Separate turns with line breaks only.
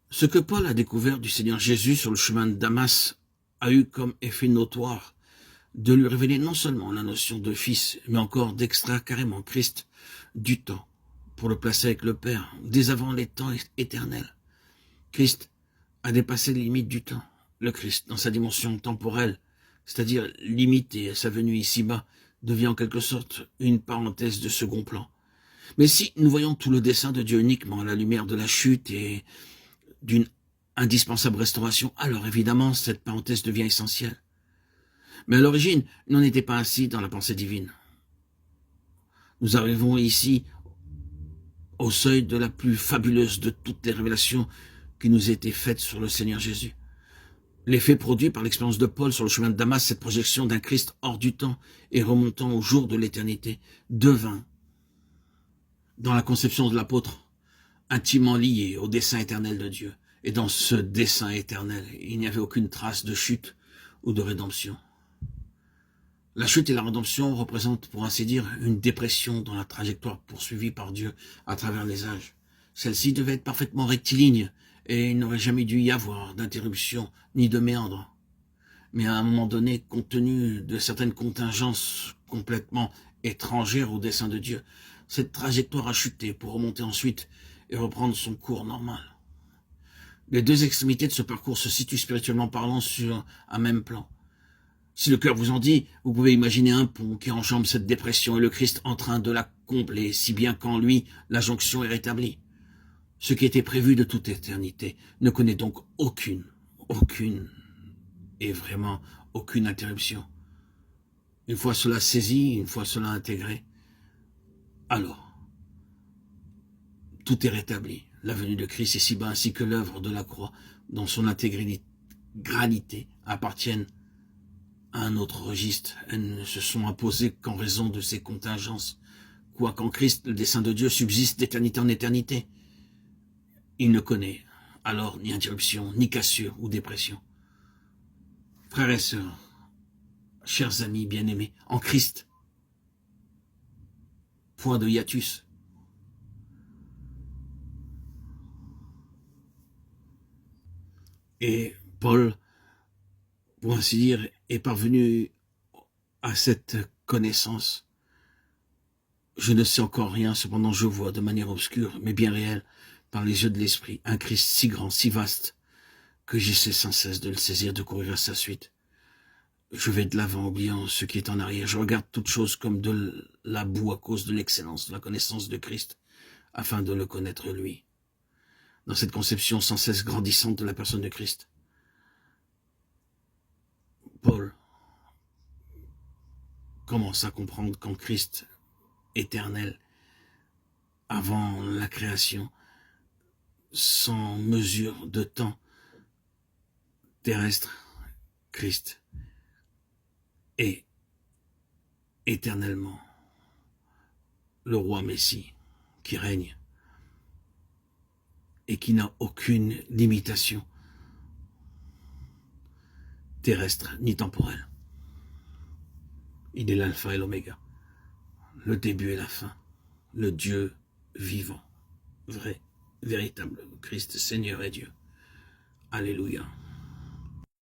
Ce que Paul a découvert du Seigneur Jésus sur le chemin de Damas a eu comme effet notoire de lui révéler non seulement la notion de fils, mais encore d'extraire carrément Christ du temps, pour le placer avec le Père, dès avant les temps éternels. Christ a dépassé les limites du temps. Le Christ, dans sa dimension temporelle, c'est-à-dire limitée à sa venue ici-bas, devient en quelque sorte une parenthèse de second plan. Mais si nous voyons tout le dessein de Dieu uniquement à la lumière de la chute et d'une indispensable restauration, alors évidemment cette parenthèse devient essentielle. Mais à l'origine, il n'en était pas ainsi dans la pensée divine. Nous arrivons ici au seuil de la plus fabuleuse de toutes les révélations qui nous étaient faites sur le Seigneur Jésus. L'effet produit par l'expérience de Paul sur le chemin de Damas, cette projection d'un Christ hors du temps et remontant au jour de l'éternité, devint, dans la conception de l'apôtre, intimement lié au dessein éternel de Dieu. Et dans ce dessein éternel, il n'y avait aucune trace de chute ou de rédemption. La chute et la rédemption représentent, pour ainsi dire, une dépression dans la trajectoire poursuivie par Dieu à travers les âges. Celle-ci devait être parfaitement rectiligne et il n'aurait jamais dû y avoir d'interruption ni de méandre. Mais à un moment donné, compte tenu de certaines contingences complètement étrangères au dessein de Dieu, cette trajectoire a chuté pour remonter ensuite et reprendre son cours normal. Les deux extrémités de ce parcours se situent spirituellement parlant sur un même plan. Si le cœur vous en dit, vous pouvez imaginer un pont qui enjambe cette dépression et le Christ en train de la combler, si bien qu'en lui, la jonction est rétablie. Ce qui était prévu de toute éternité ne connaît donc aucune, et vraiment aucune interruption. Une fois cela saisi, une fois cela intégré, alors, tout est rétabli. La venue de Christ ici-bas ainsi que l'œuvre de la croix, dans son intégralité, appartiennent à un autre registre. Elles ne se sont imposées qu'en raison de ces contingences. Quoi qu'en Christ, le dessein de Dieu subsiste d'éternité en éternité. Il ne connaît alors ni interruption, ni cassure ou dépression. Frères et sœurs, chers amis bien-aimés, en Christ, point de hiatus. Et Paul, pour ainsi dire, est parvenu à cette connaissance. Je ne sais encore rien, cependant je vois de manière obscure, mais bien réelle, par les yeux de l'esprit, un Christ si grand, si vaste, que j'essaie sans cesse de le saisir, de courir à sa suite. Je vais de l'avant, oubliant ce qui est en arrière. Je regarde toute chose comme de la boue à cause de l'excellence, de la connaissance de Christ, afin de le connaître lui. Dans cette conception sans cesse grandissante de la personne de Christ, Paul commence à comprendre qu'en Christ éternel, avant la création, sans mesure de temps terrestre, Christ est éternellement le roi Messie qui règne et qui n'a aucune limitation terrestre ni temporelle. Il est l'alpha et l'oméga, le début et la fin, le Dieu vivant, vrai, véritable, Christ, Seigneur et Dieu. Alléluia.